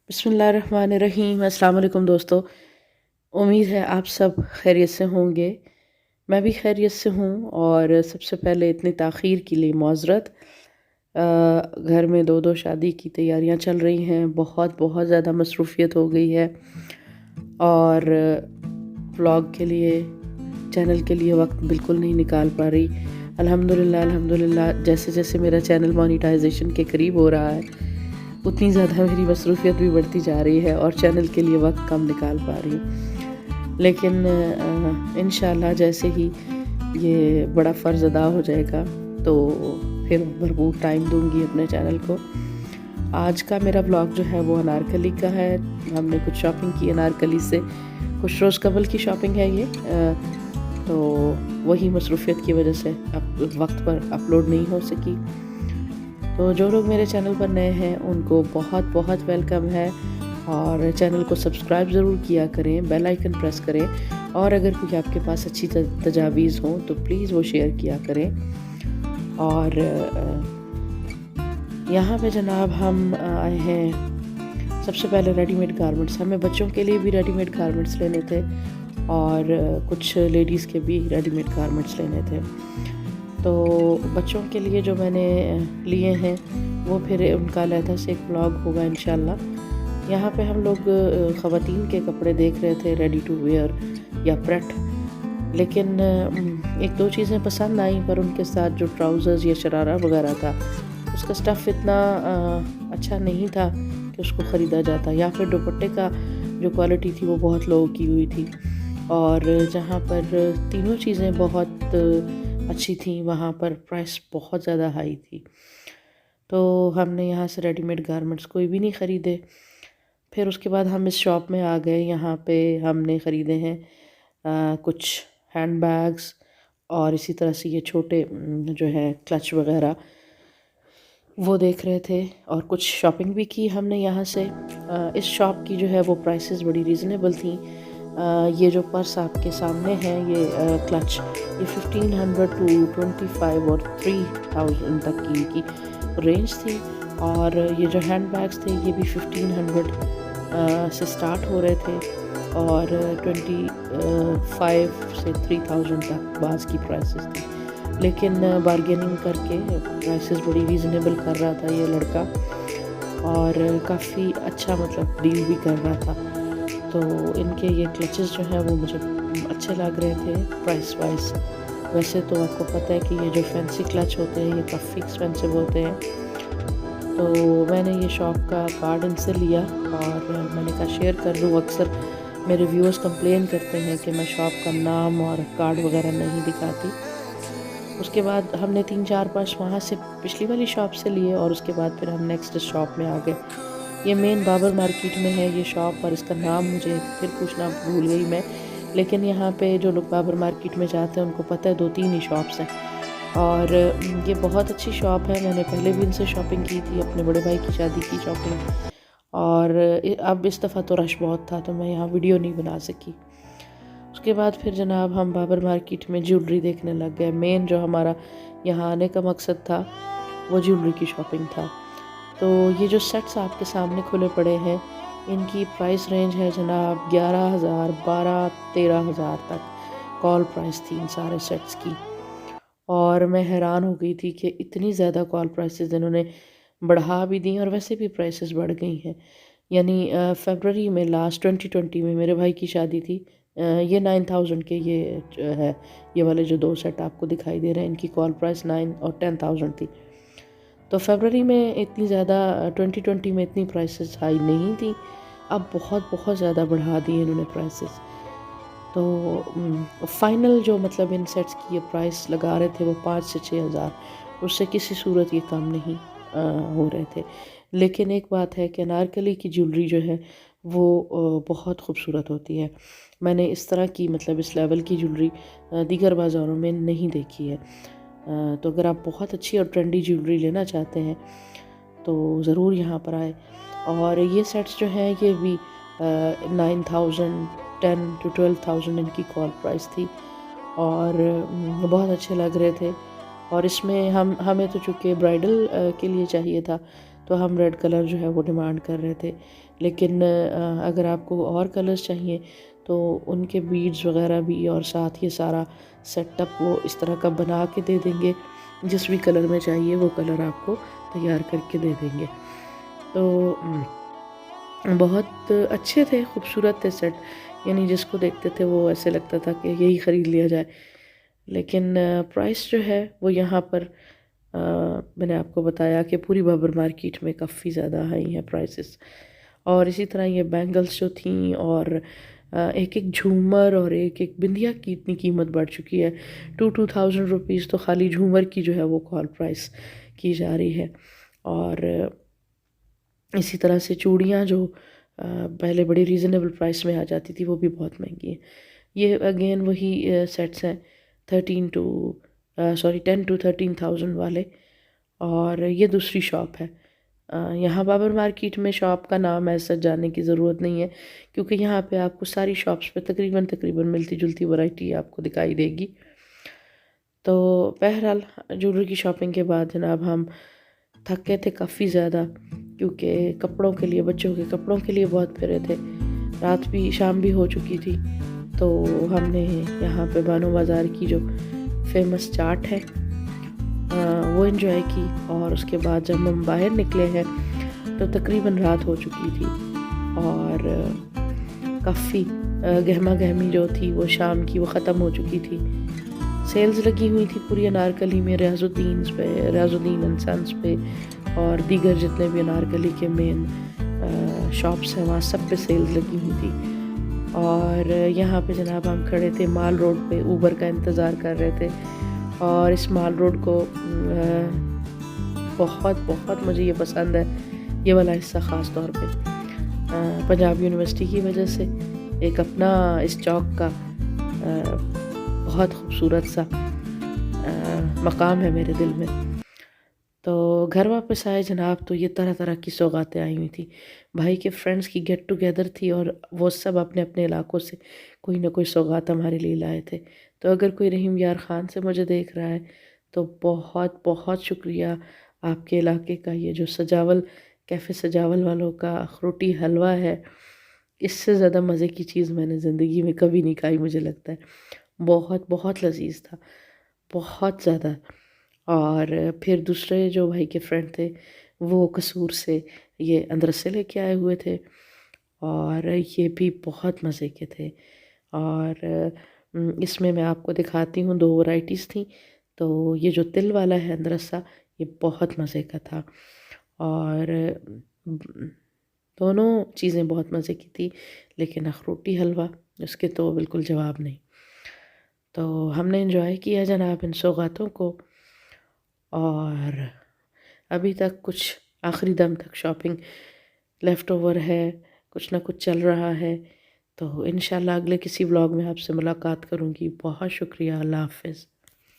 बिस्मिल्लाहिर्रहमानिर्रहीम। अस्सलाम वालेकुम दोस्तों, उम्मीद है आप सब खैरियत से होंगे। मैं भी खैरियत से हूँ और सबसे पहले इतनी ताख़ीर के लिए माज़रत। घर में दो दो शादी की तैयारियां चल रही हैं, बहुत बहुत ज़्यादा मसरूफ़ियत हो गई है और व्लॉग के लिए, चैनल के लिए वक्त बिल्कुल नहीं निकाल पा रही। अल्हम्दुलिल्लाह जैसे जैसे मेरा चैनल मोनेटाइजेशन के करीब हो रहा है उतनी ज़्यादा मेरी मसरूफ़ियत भी बढ़ती जा रही है और चैनल के लिए वक्त कम निकाल पा रही हूँ। लेकिन इंशाल्लाह जैसे ही ये बड़ा फ़र्ज़ अदा हो जाएगा तो फिर भरपूर टाइम दूंगी अपने चैनल को। आज का मेरा ब्लॉग जो है वो अनारकली का है। हमने कुछ शॉपिंग की अनारकली से, कुछ रोज़ कबल की शॉपिंग है ये, तो वही मसरूफ़ियत की वजह से अब वक्त पर अपलोड नहीं हो सकी। तो जो लोग मेरे चैनल पर नए हैं उनको बहुत बहुत वेलकम है और चैनल को सब्सक्राइब ज़रूर किया करें, बेल आइकन प्रेस करें और अगर कोई आपके पास अच्छी तजावीज़ हो तो प्लीज़ वो शेयर किया करें। और यहाँ पे जनाब हम आए हैं सबसे पहले रेडीमेड गारमेंट्स। हमें बच्चों के लिए भी रेडीमेड गारमेंट्स लेने थे और कुछ लेडीज़ के भी रेडीमेड गारमेंट्स लेने थे। तो बच्चों के लिए जो मैंने लिए हैं वो फिर उनका अलहदा से एक ब्लॉग होगा इंशाल्लाह। यहाँ पे हम लोग ख़वातीन के कपड़े देख रहे थे, रेडी टू वेयर या प्रेट, लेकिन एक दो चीज़ें पसंद आई, पर उनके साथ जो ट्राउज़र्स या शरारा वगैरह था उसका स्टफ़ इतना अच्छा नहीं था कि उसको ख़रीदा जाता, या फिर दुपट्टे का जो क्वालिटी थी वो बहुत लो की हुई थी। और जहाँ पर तीनों चीज़ें बहुत अच्छी थी वहाँ पर प्राइस बहुत ज़्यादा हाई थी। तो हमने यहाँ से रेडीमेड गारमेंट्स कोई भी नहीं ख़रीदे। फिर उसके बाद हम इस शॉप में आ गए। यहाँ पे हमने ख़रीदे हैं कुछ हैंड बैग्स और इसी तरह से ये छोटे जो है क्लच वगैरह वो देख रहे थे और कुछ शॉपिंग भी की हमने यहाँ से। इस शॉप की जो है वो प्राइसेस बड़ी रीज़नेबल थी। ये जो पर्स आपके सामने है ये क्लच, ये 1500 टू 25 और 3000 तक की इनकी रेंज थी। और ये जो हैंड बैग्स थे ये भी 1500 से स्टार्ट हो रहे थे और 25 से 3000 तक बाज़ की प्राइसेस थी। लेकिन बारगेनिंग करके प्राइसेस बड़ी रीज़नेबल कर रहा था ये लड़का और काफ़ी अच्छा मतलब डील भी कर रहा था। तो इनके ये क्लचेस जो हैं वो मुझे अच्छे लग रहे थे प्राइस वाइज। वैसे तो आपको पता है कि ये जो फैंसी क्लच होते हैं ये काफ़ी एक्सपेंसिव होते हैं। तो मैंने ये शॉप का कार्ड इनसे लिया और मैंने कहा शेयर कर दूँ। अक्सर मेरे व्यूअर्स कंप्लेन करते हैं कि मैं शॉप का नाम और कार्ड वगैरह नहीं दिखाती। उसके बाद हमने 3-4 वहाँ से पिछली वाली शॉप से लिए और उसके बाद फिर हम नेक्स्ट शॉप में आ गए। ये मेन बाबर मार्केट में है ये शॉप और इसका नाम मुझे फिर पूछना भूल गई मैं, लेकिन यहाँ पे जो लोग बाबर मार्केट में जाते हैं उनको पता है 2-3 ही शॉप्स हैं और ये बहुत अच्छी शॉप है। मैंने पहले भी इनसे शॉपिंग की थी, अपने बड़े भाई की शादी की शॉपिंग, और अब इस दफ़ा तो रश बहुत था तो मैं यहाँ वीडियो नहीं बना सकी। उसके बाद फिर जनाब हम बाबर मार्केट में ज्वेलरी देखने लग गए। मेन जो हमारा यहाँ आने का मकसद था वो ज्वेलरी की शॉपिंग था। तो ये जो सेट्स आपके सामने खुले पड़े हैं इनकी प्राइस रेंज है जनाब 11,000, 12, 13,000 तक कॉल प्राइस थी इन सारे सेट्स की। और मैं हैरान हो गई थी कि इतनी ज़्यादा कॉल प्राइसेस इन्होंने बढ़ा भी दी और वैसे भी प्राइसेस बढ़ गई हैं। यानी फरवरी में लास्ट 2020 में मेरे भाई की शादी थी। ये 9000 के ये है, ये वाले जो दो सेट आपको दिखाई दे रहे हैं इनकी कॉल प्राइस 9 और 10,000 थी। तो फरवरी में इतनी ज़्यादा 2020 में इतनी प्राइसेस हाई नहीं थी, अब बहुत बहुत ज़्यादा बढ़ा दी इन्होंने प्राइसेस। तो फाइनल जो मतलब इन सेट्स की ये प्राइस लगा रहे थे वो 5 से 6,000, उससे किसी सूरत ये कम नहीं हो रहे थे। लेकिन एक बात है कि अनारकली की ज्वेलरी जो है वो बहुत खूबसूरत होती है। मैंने इस तरह की मतलब इस लेवल की ज्वेलरी दीगर बाज़ारों में नहीं देखी है। तो अगर आप बहुत अच्छी और ट्रेंडी ज्वेलरी लेना चाहते हैं तो ज़रूर यहाँ पर आए। और ये सेट्स जो हैं ये भी 9,000, 10 to 12,000 इनकी कॉल प्राइस थी और बहुत अच्छे लग रहे थे। और इसमें हमें तो चूँकि ब्राइडल के लिए चाहिए था تو ہم ریڈ کلر جو ہے وہ ڈیمانڈ کر رہے تھے، لیکن اگر آپ کو اور کلرز چاہیے تو ان کے بیڈز وغیرہ بھی اور ساتھ یہ سارا سیٹ اپ وہ اس طرح کا بنا کے دے دیں گے، جس بھی کلر میں چاہیے وہ کلر آپ کو تیار کر کے دے دیں گے۔ تو بہت اچھے تھے، خوبصورت تھے سیٹ، یعنی جس کو دیکھتے تھے وہ ایسے لگتا تھا کہ یہی خرید لیا جائے۔ لیکن پرائس جو ہے وہ یہاں پر میں نے آپ کو بتایا کہ پوری بابر مارکیٹ میں کافی زیادہ ہائی ہیں پرائسز۔ اور اسی طرح یہ بینگلز جو تھیں اور ایک ایک جھومر اور ایک ایک بندیا کی اتنی قیمت بڑھ چکی ہے، 2,000 روپیز تو خالی جھومر کی جو ہے وہ کال پرائس کی جا رہی ہے۔ اور اسی طرح سے چوڑیاں جو پہلے بڑی ریزنیبل پرائس میں آ جاتی تھی وہ بھی بہت مہنگی ہیں۔ یہ اگین وہی سیٹس ہیں 10 to 13,000 والے، اور یہ دوسری شاپ ہے۔ یہاں بابر مارکیٹ میں شاپ کا نام ایسا جاننے کی ضرورت نہیں ہے، کیونکہ یہاں پہ آپ کو ساری شاپس پہ تقریباً ملتی جلتی ورائٹی آپ کو دکھائی دے گی۔ تو بہرحال جویلری کی شاپنگ کے بعد جناب ہم تھک گئے تھے کافی زیادہ، کیونکہ کپڑوں کے لیے، بچوں کے کپڑوں کے لیے بہت پھرے تھے، رات بھی شام بھی ہو چکی تھی۔ تو ہم نے یہاں پہ بانو بازار کی جو فیمس چاٹ ہے وہ انجوائے کی، اور اس کے بعد جب ہم باہر نکلے ہیں تو تقریباً رات ہو چکی تھی، اور کافی گہما گہمی جو تھی وہ شام کی وہ ختم ہو چکی تھی۔ سیلز لگی ہوئی تھی پوری انارکلی میں، ریاض الدین اینڈ سنس پہ، اور دیگر جتنے بھی انارکلی کے مین شاپس ہیں وہاں سب پہ سیلز لگی ہوئی تھی۔ اور یہاں پہ جناب ہم کھڑے تھے مال روڈ پہ، اوبر کا انتظار کر رہے تھے، اور اس مال روڈ کو بہت بہت مجھے یہ پسند ہے، یہ والا حصہ خاص طور پہ پنجاب یونیورسٹی کی وجہ سے ایک اپنا اس چوک کا بہت خوبصورت سا مقام ہے میرے دل میں۔ تو گھر واپس آئے جناب تو یہ طرح طرح کی سوغاتیں آئی ہوئی تھیں، بھائی کے فرینڈز کی گیٹ ٹوگیدر تھی، اور وہ سب اپنے اپنے علاقوں سے کوئی نہ کوئی سوغات ہمارے لیے لائے تھے۔ تو اگر کوئی رحیم یار خان سے مجھے دیکھ رہا ہے تو بہت بہت شکریہ آپ کے علاقے کا، یہ جو سجاول کیفے سجاول والوں کا اخروٹی حلوہ ہے، اس سے زیادہ مزے کی چیز میں نے زندگی میں کبھی نہیں کھائی، مجھے لگتا ہے بہت بہت لذیذ تھا، بہت زیادہ۔ اور پھر دوسرے جو بھائی کے فرینڈ تھے وہ قصور سے یہ اندرسے لے کے آئے ہوئے تھے، اور یہ بھی بہت مزے کے تھے۔ اور اس میں آپ کو دکھاتی ہوں 2 ورائٹیز تھیں۔ تو یہ جو تل والا ہے اندرسہ یہ بہت مزے کا تھا، اور دونوں چیزیں بہت مزے کی تھی، لیکن اخروٹی حلوہ اس کے تو بالکل جواب نہیں۔ تو ہم نے انجوائے کیا جناب ان سوغاتوں کو، اور ابھی تک کچھ آخری دم تک شاپنگ لیفٹ اوور ہے، کچھ نہ کچھ چل رہا ہے۔ تو انشاءاللہ اگلے کسی ولاگ میں آپ سے ملاقات کروں گی۔ بہت شکریہ، اللہ حافظ۔